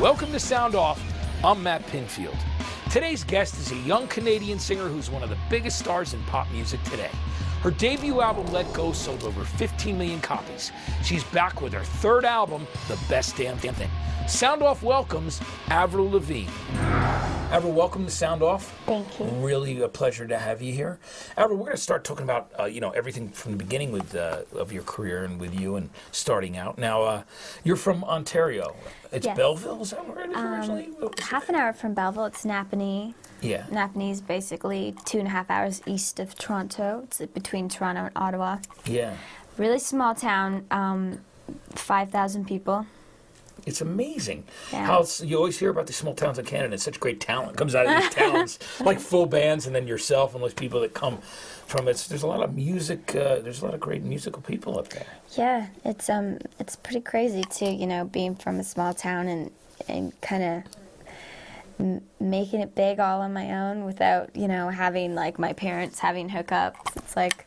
Welcome to Sound Off. I'm Matt Pinfield. Today's guest is a young Canadian singer who's one of the biggest stars in pop music today. Her debut album, Let Go, sold over 15 million copies. She's back with her third album, The Best Damn Thing. Sound Off welcomes Avril Lavigne. Avril, welcome to Sound Off. Thank you. Really a pleasure to have you here. Avril, we're going to start talking about everything from the beginning of your career and with you and starting out. Now, you're from Ontario. It's Yes. Belleville, is that where it is originally? Half an hour from Belleville, it's Napanee. Yeah. Napanee is basically 2.5 hours east of Toronto. It's between Toronto and Ottawa. Yeah. Really small town, 5,000 people. It's amazing Yeah. how you always hear about these small towns in Canada. It's such great talent comes out of these towns, like full bands, and then yourself and those people that come from it. There's a lot of music. There's a lot of great musical people up there. Yeah, it's pretty crazy too. Being from a small town and kind of making it big all on my own without having like my parents having hookups. It's like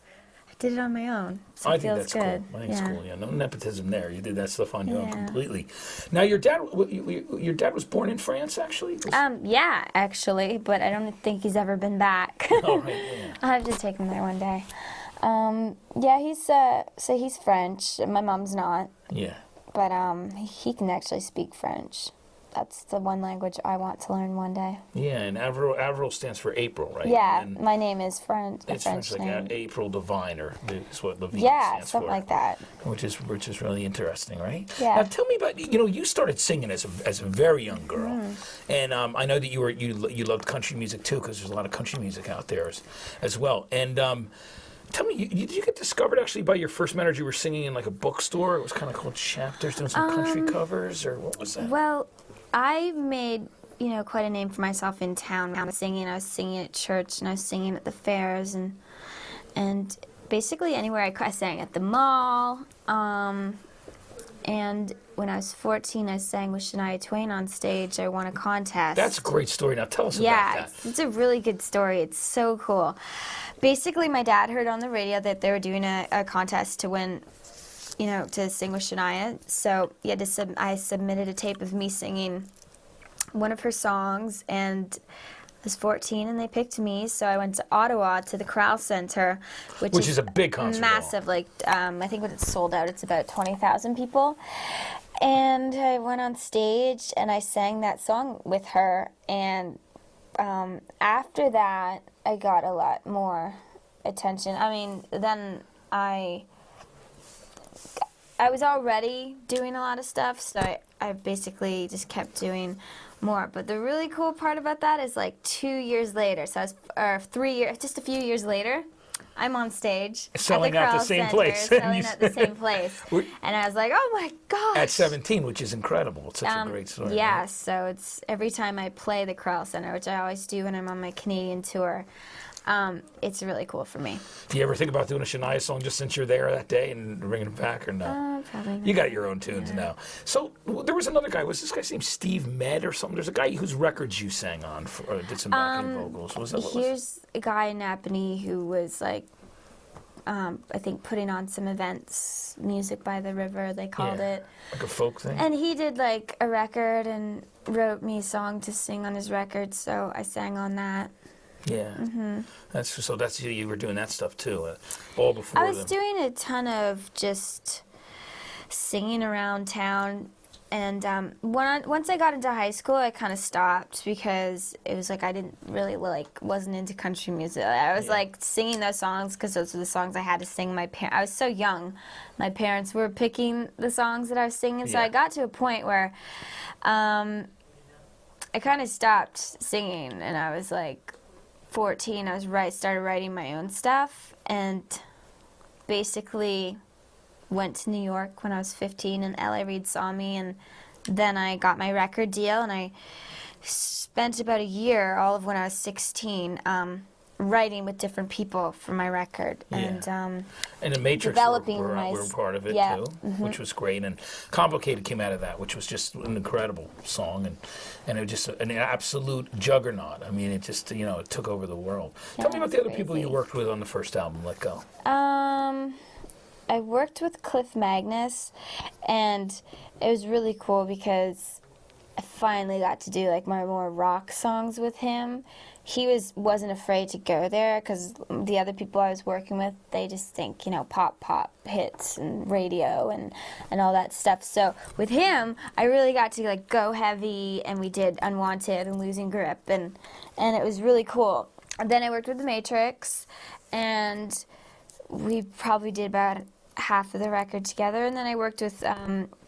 I did it on my own. So I it think feels that's good. cool. I think it's cool. Yeah, no nepotism there. You did that stuff on your own Yeah. completely. Now, your dad was born in France, actually. Yeah, actually, but I don't think he's ever been back. Oh, right, yeah. I'll have to take him there one day. He's French. My mom's not, Yeah. but he can actually speak French. That's the one language I want to learn one day. Yeah, and Avril stands for April, right? Yeah, And my name is French. it's French like name. April Divine, or is what Lavigne Yeah, stands something for. like that. Which is really interesting, right? Yeah. Now tell me about you started singing as a very young girl, and I know that you loved country music too, because there's a lot of country music out there as well. And tell me, did you get discovered actually by your first manager? You were singing in like a bookstore. It was kind of called Chapters, doing some country covers, or what was that? Well, I made quite a name for myself in town. I was singing at church, and I was singing at the fairs, and basically anywhere I sang at the mall. And when I was 14, I sang with Shania Twain on stage. I won a contest. That's a great story. Now tell us about Yeah, that. it's a really good story. It's so cool. Basically, my dad heard on the radio that they were doing a contest to win, to sing with Shania. So I submitted a tape of me singing one of her songs, and I was 14, and they picked me. So I went to Ottawa to the Corral Center, which is a big concert hall. massive. Like I think when it's sold out, it's about 20,000 people. And I went on stage and I sang that song with her. And after that, I got a lot more attention. I mean, then I was already doing a lot of stuff, so I basically just kept doing more. But the really cool part about that is like 2 years later, or 3 years, just a few years later, I'm on stage Selling at out the Corral same Center, place. selling at the same place. And I was like, oh my gosh. At 17, which is incredible. It's such a great story. Yeah, right? so it's every time I play the Corral Center, which I always do when I'm on my Canadian tour, it's really cool for me. Do you ever think about doing a Shania song just since you're there that day and bringing it back, or no? Probably not. You got your own tunes now. So there was another guy. Was this guy's name Steve Med or something? There's a guy whose records you sang on, or did some backing vocals. Was that what was? Here's a guy in Napanee who was like, I think putting on some events, music by the river, they called it. Like a folk thing? And he did like a record and wrote me a song to sing on his record, so I sang on that. Yeah. That's you were doing that stuff too, all before I was them. doing a ton of just singing around town, and once I got into high school, I kind of stopped because it was like I didn't really wasn't into country music. I was like singing those songs because those were the songs I had to sing. I was so young, my parents were picking the songs that I was singing, so I got to a point where I kind of stopped singing, and I was like 14. Started writing my own stuff, and basically went to New York when I was 15, and L.A. Reid saw me, and then I got my record deal, and I spent about a year, all of when I was 16, writing with different people for my record. Yeah. And the Matrix developing were my part of it too, which was great. And Complicated came out of that, which was just an incredible song, and it was just an absolute juggernaut. I mean, it just it took over the world. Tell me about the other people you worked with on the first album, Let Go. I worked with Cliff Magnus, and it was really cool because I finally got to do like my more rock songs with him. He wasn't afraid to go there because the other people I was working with, they just think, you know, pop hits and radio and all that stuff. So with him, I really got to like go heavy, and we did Unwanted and Losing Grip, and it was really cool. And then I worked with The Matrix, and we probably did about half of the record together. And then I worked with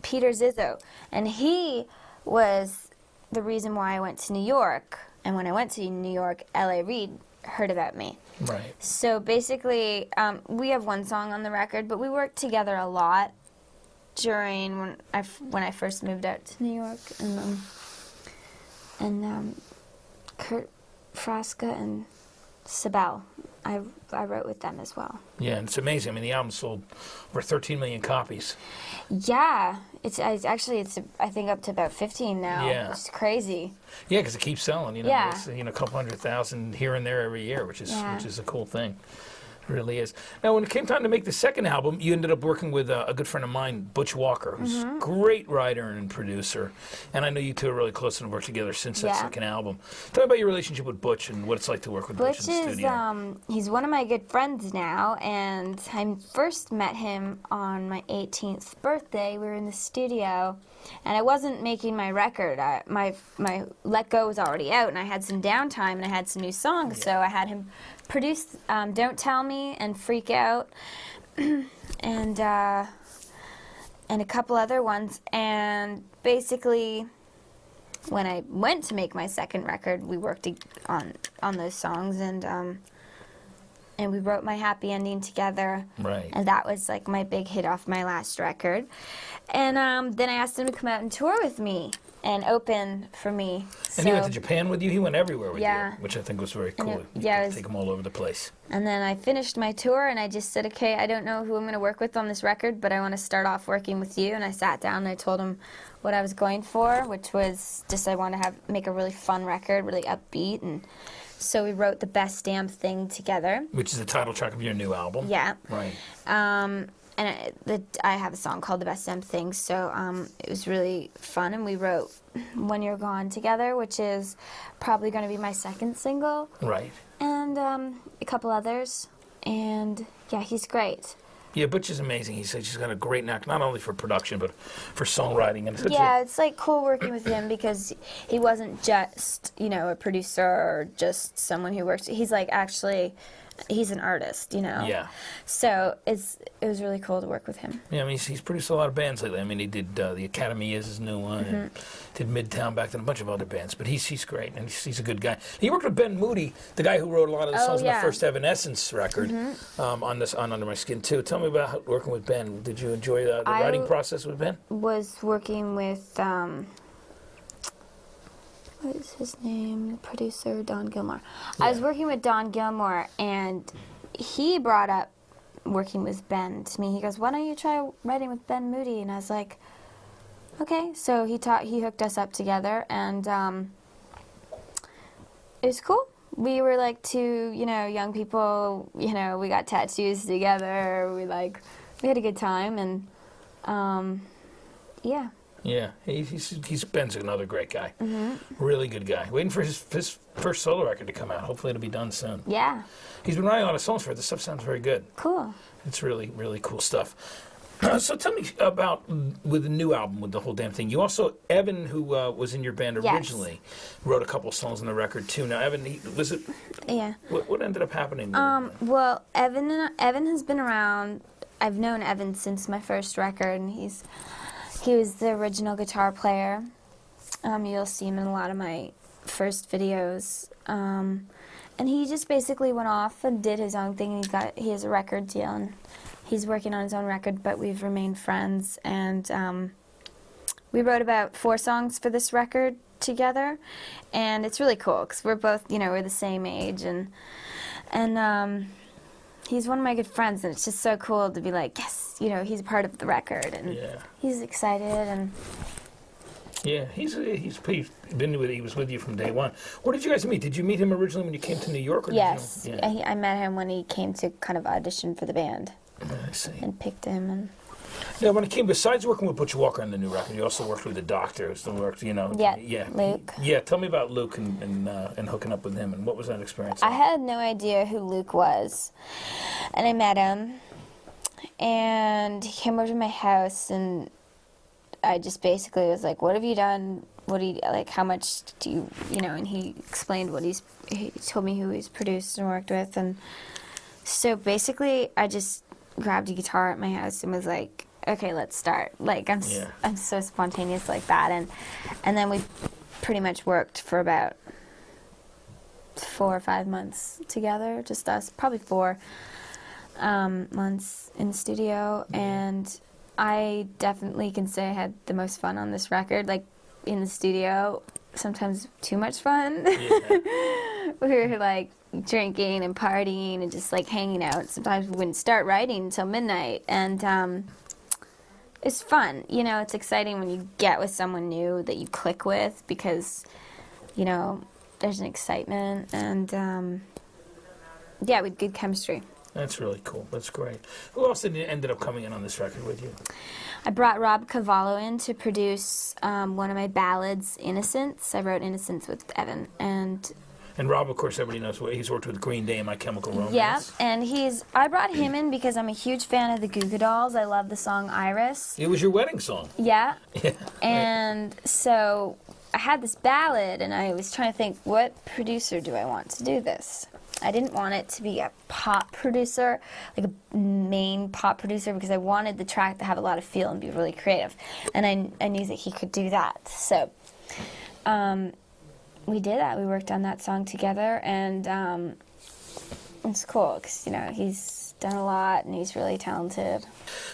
Peter Zizzo, and he was the reason why I went to New York. And when I went to New York, L.A. Reid heard about me. Right. So basically, we have one song on the record, but we worked together a lot during when I first moved out to New York, and Kurt Frasca and Sibel, I wrote with them as well. Yeah, and it's amazing. I mean, the album sold over 13 million copies. Yeah, it's I think up to about 15 now. Yeah. It's crazy. Yeah, because it keeps selling. You know, Yeah. it's, you know, a couple 100,000 here and there every year, which is a cool thing. It really is. Now, when it came time to make the second album, you ended up working with a good friend of mine, Butch Walker, who's a great writer and producer. And I know you two are really close and worked together since that second album. Tell me about your relationship with Butch and what it's like to work with Butch in the studio. He's one of my good friends now, and I first met him on my 18th birthday. We were in the studio, and I wasn't making my record. My Let Go was already out, and I had some downtime, and I had some new songs, so I had him produce Don't Tell Me and Freak Out, and a couple other ones. And basically, when I went to make my second record, we worked on those songs, and we wrote My Happy Ending together. Right. And that was like my big hit off my last record. And then I asked him to come out and tour with me and open for me. And he went to Japan with you? He went everywhere with Yeah. you, which I think was very cool. Take him all over the place. And then I finished my tour, and I just said, okay, I don't know who I'm going to work with on this record, but I want to start off working with you. And I sat down and I told him what I was going for, which was just I want to make a really fun record, really upbeat. And so we wrote The Best Damn Thing together. Which is the title track of your new album. Yeah. Right. And I have a song called The Best Damn Thing, so it was really fun. And we wrote When You're Gone together, which is probably going to be my second single. Right. And a couple others. And yeah, he's great. Yeah, Butch is amazing. He says he's got a great knack, not only for production, but for songwriting. And it's like cool working with him because he wasn't just, you know, a producer or just someone who works. He's like actually, he's an artist, you know. Yeah. So it was really cool to work with him. Yeah, I mean, he's produced a lot of bands lately. I mean, he did The Academy is his new one, and did Midtown back then, a bunch of other bands. But he's great, and he's a good guy. He worked with Ben Moody, the guy who wrote a lot of the songs on the first Evanescence record, on Under My Skin too. Tell me about working with Ben. Did you enjoy the writing process with Ben? Was working with what is his name? Producer Don Gilmore. Yeah. I was working with Don Gilmore, and he brought up working with Ben to me. He goes, "Why don't you try writing with Ben Moody?" And I was like, "Okay." So he hooked us up together, and it was cool. We were like two, you know, young people. You know, we got tattoos together. We had a good time, and yeah. Yeah, he's Ben's another great guy. Really good guy. Waiting for his first solo record to come out. Hopefully it'll be done soon. Yeah. He's been writing a lot of songs for it. The stuff sounds very good. Cool. It's really, really cool stuff. So tell me about with the new album, with the whole damn thing. You also, Evan, who was in your band originally, wrote a couple songs on the record too. Now, Evan, was it? Yeah. What ended up happening? Well, Evan has been around. I've known Evan since my first record, and he was the original guitar player. You'll see him in a lot of my first videos. And he just basically went off and did his own thing. He has a record deal, and he's working on his own record, but we've remained friends. And we wrote about 4 songs for this record together. And it's really cool because we're both, you know, we're the same age. And he's one of my good friends, and it's just so cool to be like, yes, you know, he's a part of the record, and he's excited. And yeah, he's been with. He was with you from day one. Where did you guys meet? Did you meet him originally when you came to New York? Or yes, did you, I met him when he came to kind of audition for the band. I see. And picked him. And Now, when it came, besides working with Butch Walker on the new record, you also worked with the Doctor. Who still worked, you know. Yeah, Luke. Yeah, tell me about Luke and hooking up with him, and what was that experience I like? had no idea who Luke was, and I met him, and he came over to my house, and I just basically was like, "What have you done? What do you like? How much do you know?" And he explained he told me who he's produced and worked with, and so basically, I just grabbed a guitar at my house and was like, "Okay, let's start." Like I'm so spontaneous like that, and then we pretty much worked for about 4 or 5 months together, just us, probably 4 months in the studio, and I definitely can say I had the most fun on this record, like in the studio, sometimes too much fun. Yeah. We were like drinking and partying and just like hanging out. Sometimes we wouldn't start writing until midnight, and it's fun. You know, it's exciting when you get with someone new that you click with, because, you know, there's an excitement, and yeah, we had good chemistry. That's really cool. That's great. Who else ended up coming in on this record with you? I brought Rob Cavallo in to produce one of my ballads, Innocence. I wrote Innocence with Evan, and Rob, of course, everybody knows he's worked with Green Day and My Chemical Romance. Yeah, and I brought him in because I'm a huge fan of the Goo Goo Dolls. I love the song Iris. It was your wedding song. Yeah. Yeah. And so I had this ballad, and I was trying to think, what producer do I want to do this? I didn't want it to be a pop producer, like a main pop producer, because I wanted the track to have a lot of feel and be really creative. And I knew that he could do that. So we did that. We worked on that song together, and it's cool because, you know, he's done a lot and he's really talented.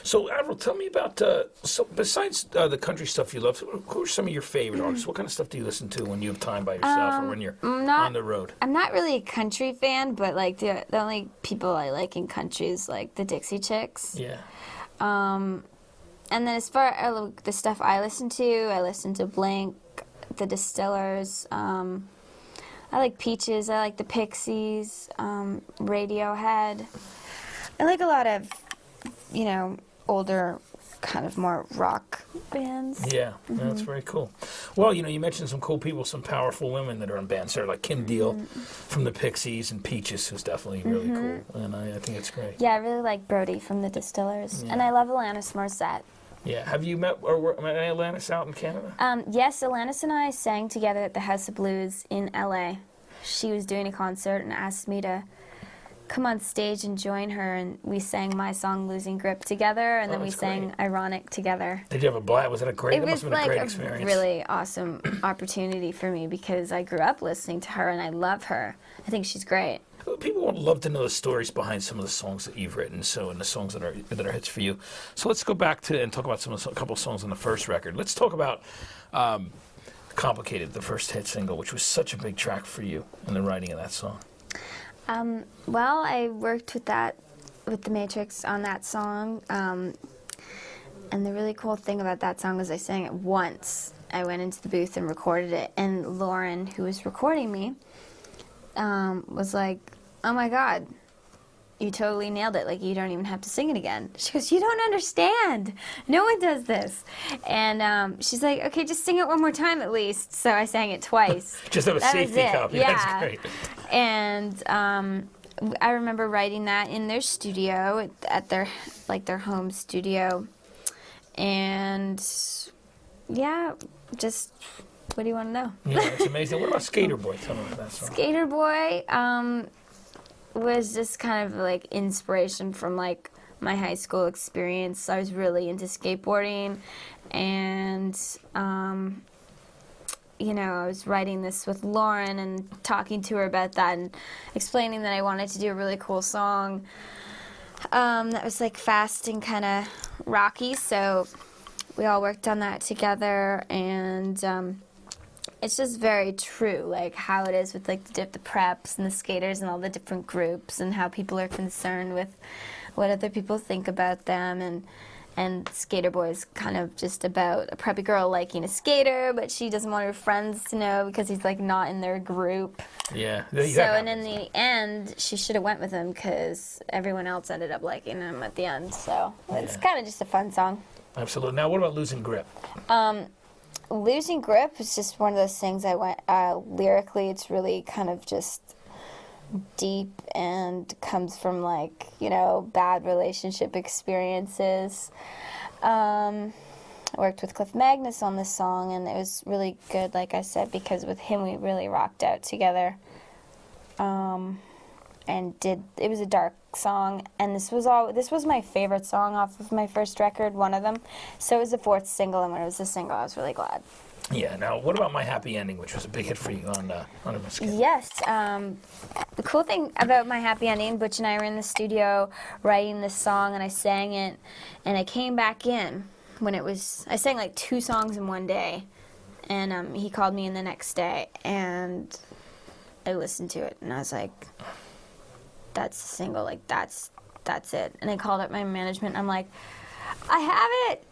So, Avril, tell me about, so besides the country stuff you love, who are some of your favorite artists? What kind of stuff do you listen to when you have time by yourself or when you're on the road? I'm not really a country fan, but like the only people I like in country is like the Dixie Chicks. Yeah. And then as far as the stuff I listen to Blank, the Distillers. I like Peaches. I like the Pixies, Radiohead. I like a lot of, you know, older, kind of more rock bands. Yeah, that's very cool. Well, you know, you mentioned some cool people, some powerful women that are in bands there, like Kim Deal from the Pixies, and Peaches, who's definitely really cool, and I think it's great. Yeah, I really like Brody from the Distillers, and I love Alanis Morissette. Yeah, have you met any Alanis out in Canada? Yes, Alanis and I sang together at the House of Blues in LA. She was doing a concert and asked me to come on stage and join her, and we sang my song Losing Grip together, and then we sang Ironic together. Did you have a blast? Was it a great, it must have been a great experience. It was like a really awesome opportunity for me because I grew up listening to her and I love her. I think she's great. People would love to know the stories behind some of the songs that you've written, and the songs that are hits for you. So let's go back to and talk about a couple of songs on the first record. Let's talk about Complicated, the first hit single, which was such a big track for you in the writing of that song. Well, I worked with the Matrix on that song, and the really cool thing about that song was I sang it once. I went into the booth and recorded it, and Lauren, who was recording me, was like, "Oh my God, you totally nailed it. Like, you don't even have to sing it again." She goes, "You don't understand. No one does this." And she's like, "Okay, just sing it one more time at least." So I sang it twice. Just have a safety copy. Yeah. That's great. And I remember writing that in their studio, at their home studio. And yeah, just, what do you want to know? Yeah, it's amazing. What about Skater Boy? Tell me about that song. Skater Boy was just kind of like inspiration from like my high school experience. I was really into skateboarding, and you know, I was writing this with Lauren and talking to her about that and explaining that I wanted to do a really cool song that was like fast and kind of rocky. So we all worked on that together, and it's just very true, like how it is with like the preps and the skaters and all the different groups, and how people are concerned with what other people think about them, and And Skater Boy is kind of just about a preppy girl liking a skater, but she doesn't want her friends to know because he's like not in their group. Yeah. So, and in the end, she should have went with him because everyone else ended up liking him at the end. So it's kind of just a fun song. Absolutely. Now, what about Losing Grip? Losing Grip is just one of those things I went, lyrically, it's really kind of just deep and comes from like, you know, bad relationship experiences. I worked with Cliff Magnus on this song, and it was really good, like I said, because with him we really rocked out together. It was a dark song, and this was my favorite song off of my first record, one of them. So it was the fourth single, and when it was a single, I was really glad. Yeah. Now, what about My Happy Ending, which was a big hit for you on Skin? Yes. The cool thing about My Happy Ending, Butch and I were in the studio writing this song, and I sang it, and I came back in when I sang like 2 songs in one day, and he called me in the next day, and I listened to it, and I was like, that's the single, like that's it. And I called up my management, and I'm like, I have it.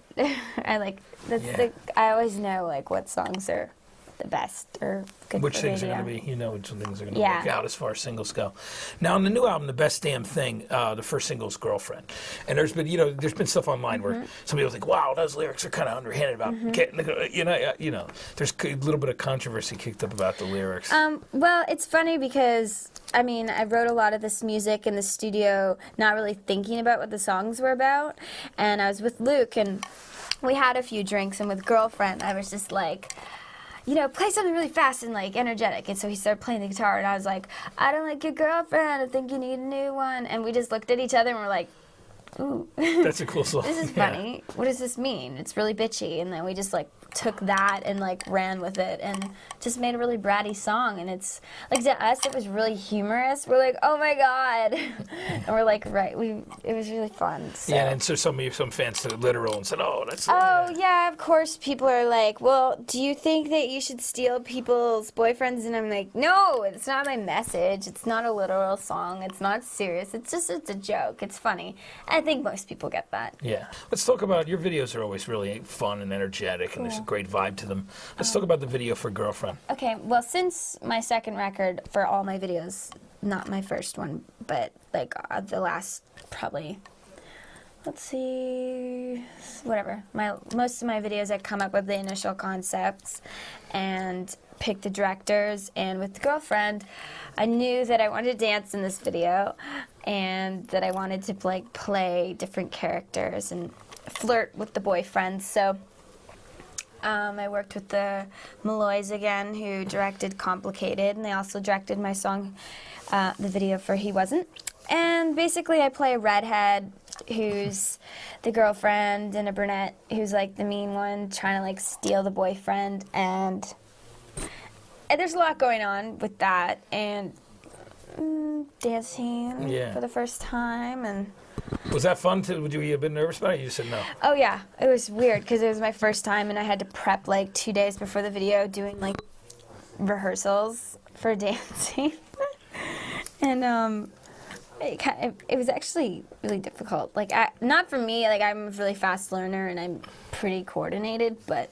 I always know like what songs are the best or good Which for things radio. are going to be, which things are going to work out as far as singles go. Now, on the new album, The Best Damn Thing, the first single is Girlfriend. And there's been stuff online where some people think, wow, those lyrics are kind of underhanded about getting, there's a little bit of controversy kicked up about the lyrics. Well, it's funny because, I mean, I wrote a lot of this music in the studio not really thinking about what the songs were about. And I was with Luke, and we had a few drinks, and with Girlfriend, I was just like, play something really fast and like energetic. And so he started playing the guitar, and I was like, I don't like your girlfriend, I think you need a new one. And we just looked at each other and we're like, ooh. That's a cool song. This is funny. Yeah. What does this mean? It's really bitchy. And then we just like took that and like ran with it and just made a really bratty song. And it's like, to us, it was really humorous. We're like, oh my God. And we're like, right. It was really fun. So. Yeah, and so some fans took it literal and said, oh, that's... yeah, of course people are like, well, do you think that you should steal people's boyfriends? And I'm like, no, it's not my message. It's not a literal song. It's not serious. It's a joke. It's funny. I think most people get that. Yeah. Let's talk about, your videos are always really fun and energetic, and there's a great vibe to them. Let's talk about the video for Girlfriend. Okay, well, since my second record, for all my videos, not my first one, but like the last probably, let's see, whatever. Most of my videos, I come up with the initial concepts and pick the directors. And with Girlfriend, I knew that I wanted to dance in this video, and that I wanted to like play different characters and flirt with the boyfriend. So I worked with the Malloys again, who directed Complicated, and they also directed my song, the video for He Wasn't. And basically I play a redhead who's the girlfriend, and a brunette who's like the mean one trying to like steal the boyfriend. And there's a lot going on with that, and dancing for the first time. And was that fun? Would you be a bit nervous about it? You just said no. Oh yeah, it was weird because it was my first time, and I had to prep like 2 days before the video, doing like rehearsals for dancing. And it was actually really difficult. Like, not for me. Like, I'm a really fast learner and I'm pretty coordinated, but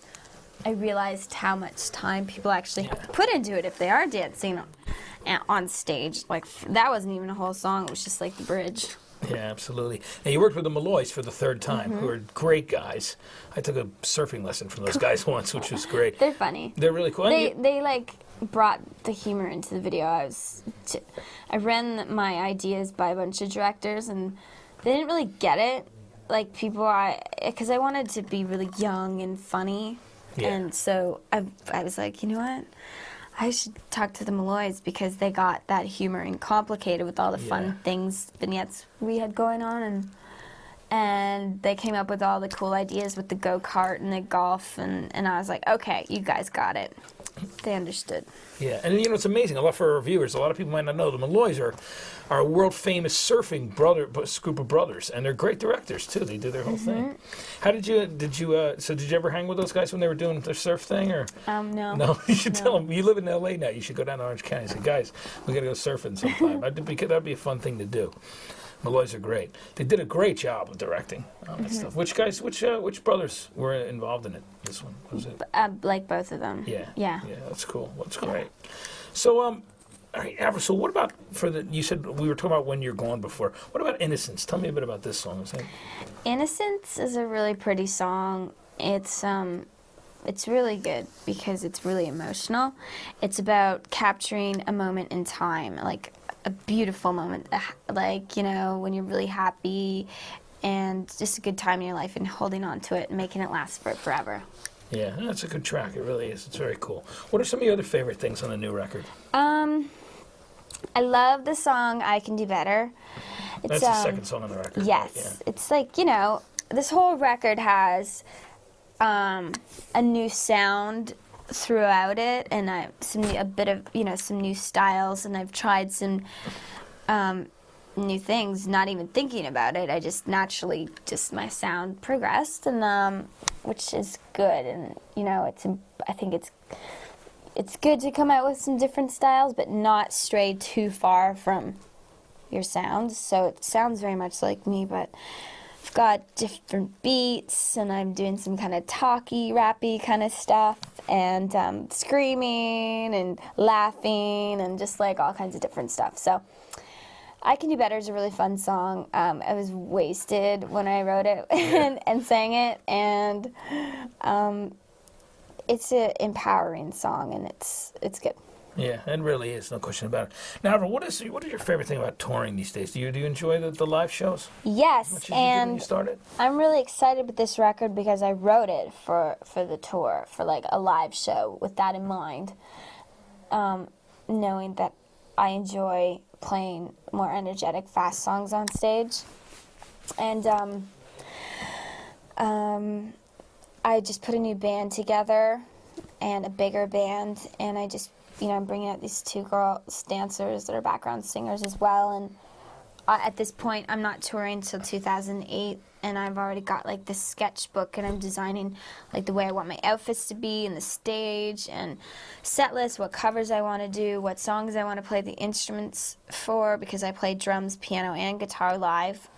I realized how much time people actually put into it if they are dancing on stage. Like, that wasn't even a whole song. It was just like the bridge. Yeah, absolutely. Now, you worked with the Malloys for the third time, who are great guys. I took a surfing lesson from those guys once, which was great. They're funny. They're really cool. They like brought the humor into the video. I ran my ideas by a bunch of directors, and they didn't really get it. Like, because I wanted to be really young and funny. Yeah. And so I was like, you know what? I should talk to the Malloys, because they got that humor and Complicated with all the fun vignettes we had going on, and they came up with all the cool ideas with the go-kart and the golf, and I was like, okay, you guys got it. They understood. Yeah, and it's amazing. A lot for our viewers. A lot of people might not know the Malloys are a world famous surfing group of brothers, and they're great directors too. They do their whole thing. How did you ever hang with those guys when they were doing their surf thing, or? No. No, you should tell them. You live in L.A. now. You should go down to Orange County and say, guys, we got to go surfing sometime. That'd be a fun thing to do. Malloys are great. They did a great job of directing that stuff. Which brothers were involved in it? This one was it? Like both of them. Yeah. Yeah. Yeah, that's cool. That's great. So, all right, Avril, so what about you said we were talking about When You're Gone before. What about Innocence? Tell me a bit about this song. Innocence is a really pretty song. It's really good because it's really emotional. It's about capturing a moment in time, like a beautiful moment, like, you know, when you're really happy and just a good time in your life and holding on to it and making it last forever. Yeah, that's a good track. It really is. It's very cool. What are some of your other favorite things on the new record? I love the song I Can Do Better. That's the second song on the record. Yes. Right? Yeah. It's like, you know, this whole record has a new sound throughout it, and a bit of, you know, some new styles, and I've tried some new things, not even thinking about it. I just naturally, my sound progressed, and which is good, and you know, I think it's good to come out with some different styles, but not stray too far from your sounds. So it sounds very much like me, but I've got different beats, and I'm doing some kind of talky, rappy kind of stuff, and screaming and laughing and just like all kinds of different stuff. So I Can Do Better is a really fun song. I was wasted when I wrote it and sang it, and it's an empowering song, and it's good. Yeah, it really is, no question about it. Now, Avril, what is your favorite thing about touring these days? Do you enjoy the live shows? Yes, and when you started? I'm really excited with this record because I wrote it for the tour, for like a live show with that in mind, knowing that I enjoy playing more energetic, fast songs on stage, and I just put a new band together and a bigger band, and I just, you know, I'm bringing out these two girls dancers that are background singers as well, and at this point I'm not touring until 2008, and I've already got like this sketchbook, and I'm designing like the way I want my outfits to be and the stage and set list, what covers I want to do, what songs I want to play the instruments for, because I play drums, piano, and guitar live.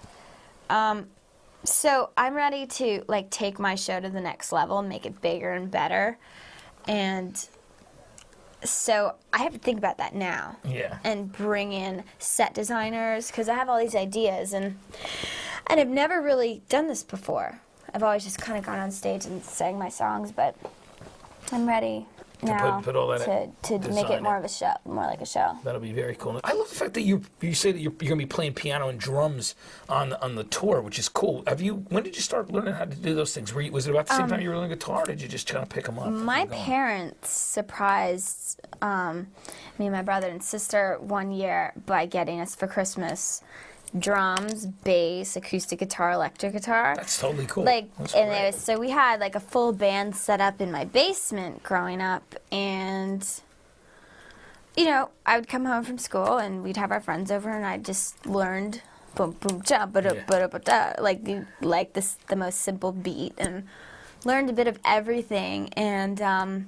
So I'm ready to like take my show to the next level and make it bigger and better, and so I have to think about that now. Yeah. And bring in set designers, because I have all these ideas, and I've never really done this before. I've always just kind of gone on stage and sang my songs, but I'm ready now put all that to make it more of a show, more like a show. That'll be very cool. I love the fact that you say that you're going to be playing piano and drums on the tour, which is cool. When did you start learning how to do those things? Was it about the same time you were learning guitar, or did you just kind of pick them up? My parents surprised me and my brother and sister one year by getting us for Christmas drums, bass, acoustic guitar, electric guitar. That's totally cool. So we had like a full band set up in my basement growing up, and you know, I would come home from school and we'd have our friends over, and I just learned boom boom cha ba da like the most simple beat, and learned a bit of everything, and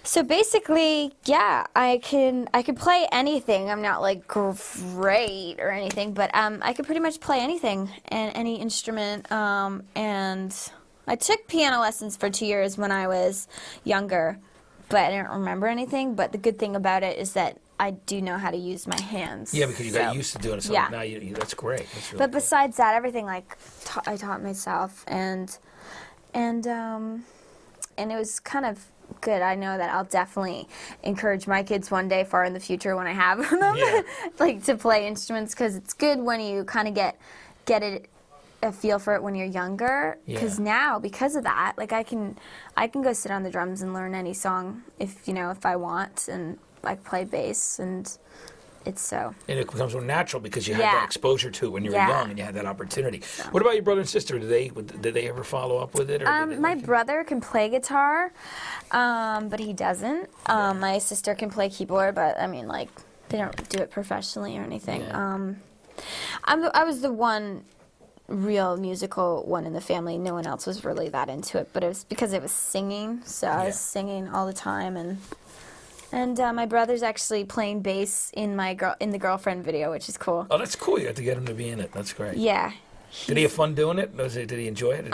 so basically, yeah, I can play anything. I'm not like great or anything, but I can pretty much play anything and any instrument. And I took piano lessons for 2 years when I was younger, but I don't remember anything. But the good thing about it is that I do know how to use my hands. Yeah, because you got used to doing it. So yeah. Now that's great. That's really but besides that, everything like I taught myself, and it was kind of good. I know that I'll definitely encourage my kids one day far in the future when I have them, like to play instruments, because it's good when you kind of get a feel for it when you're younger. Because now, because of that, like I can go sit on the drums and learn any song if I want, and like play bass, and it's so. And it becomes more natural because you had that exposure to it when you were young, and you had that opportunity. So. What about your brother and sister? Did they ever follow up with it? Or my brother can play guitar, but he doesn't. My sister can play keyboard, but I mean, like, they don't do it professionally or anything. Yeah. I was the one real musical one in the family. No one else was really that into it, but it was because it was singing. So I was singing all the time, and And my brother's actually playing bass in the Girlfriend video, which is cool. Oh, that's cool. You got to get him to be in it. That's great. Yeah. Did he have fun doing it? Did he enjoy it?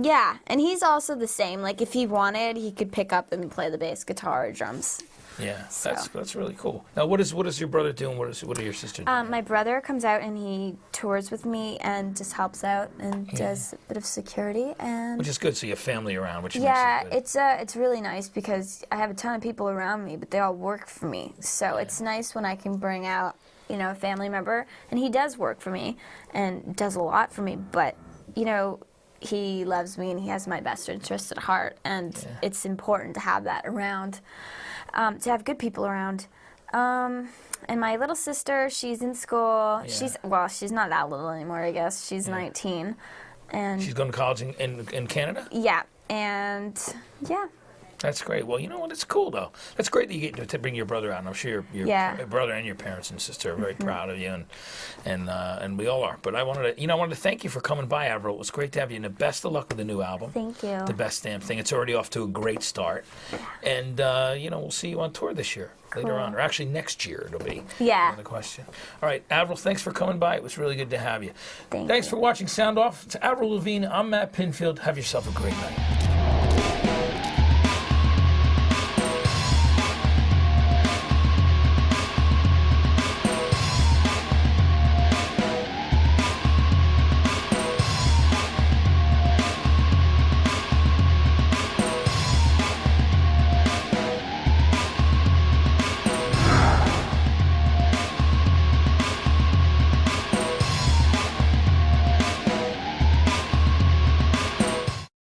Yeah, and he's also the same. Like, if he wanted, he could pick up and play the bass guitar or drums. Yeah, So. that's really cool. Now, what is your brother doing? What are your sisters doing? My brother comes out and he tours with me and just helps out and does a bit of security and. Which is good, so you have family around, which Yeah, makes it good. it's really nice because I have a ton of people around me, but they all work for me. So it's nice when I can bring out, a family member, and he does work for me and does a lot for me, but he loves me and he has my best interest at heart, and it's important to have that around. To have good people around. And my little sister, she's in school. Yeah. She's not that little anymore, I guess. She's 19. And She's going to college in Canada? yeah, and yeah. That's great. Well, you know what? It's cool, though. That's great that you get to bring your brother out. And I'm sure your brother and your parents and sister are very proud of you, and we all are. But I wanted to thank you for coming by, Avril. It was great to have you, and the best of luck with the new album. Thank you. The best damn thing. It's already off to a great start. And, we'll see you on tour this year. Later on, or actually next year it'll be. Yeah. Another question. All right, Avril, thanks for coming by. It was really good to have you. Thanks for watching Sound Off. It's Avril Lavigne. I'm Matt Pinfield. Have yourself a great night.